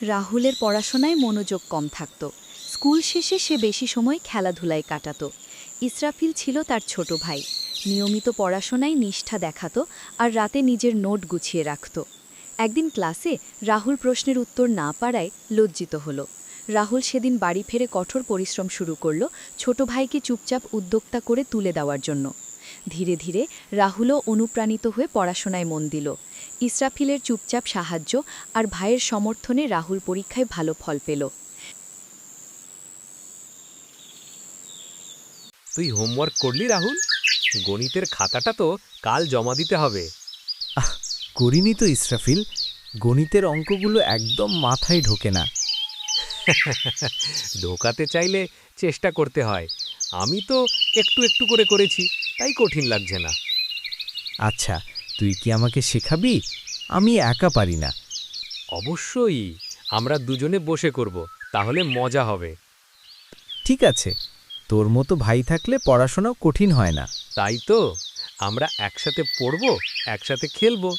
রাহুলের পড়াশোনায় মনোযোগ কম থাকত। স্কুল শেষে সে বেশি সময় খেলাধুলায় কাটাত। ইসরাফিল ছিল তার ছোট ভাই। নিয়মিত পড়াশোনায় নিষ্ঠা দেখাত আর রাতে নিজের নোট গুছিয়ে রাখত। একদিন ক্লাসে রাহুল প্রশ্নের উত্তর না পারায় লজ্জিত হল। রাহুল সেদিন বাড়ি ফিরে কঠোর পরিশ্রম শুরু করল ছোট ভাইকে চুপচাপ উদ্যোক্তা করে তুলে দেওয়ার জন্য। ধীরে ধীরে রাহুলও অনুপ্রাণিত হয়ে পড়াশোনায় মন দিল। ইসরাফিলের চুপচাপ সাহায্য আর ভাইয়ের সমর্থনে রাহুল পরীক্ষায় ভালো ফল পেল। তুই হোমওয়ার্ক করলি রাহুল? গণিতের খাতাটা তো কাল জমা দিতে হবে। করিনি তো ইসরাফিল, গণিতের অঙ্কগুলো একদম মাথায় ঢোকে না। ঢোকাতে চাইলে চেষ্টা করতে হয়। আমি তো একটু একটু করে করেছি, তাই কঠিন লাগছে না। আচ্ছা, তুই কি আমাকে শেখাবি? আমি একা পারি না। অবশ্যই, আমরা দুজনে বসে করব, তাহলে মজা হবে। ঠিক আছে, তোর মতো ভাই থাকলে পড়াশোনাও কঠিন হয় না। তাই তো, আমরা একসাথে পড়ব, একসাথে খেলবো।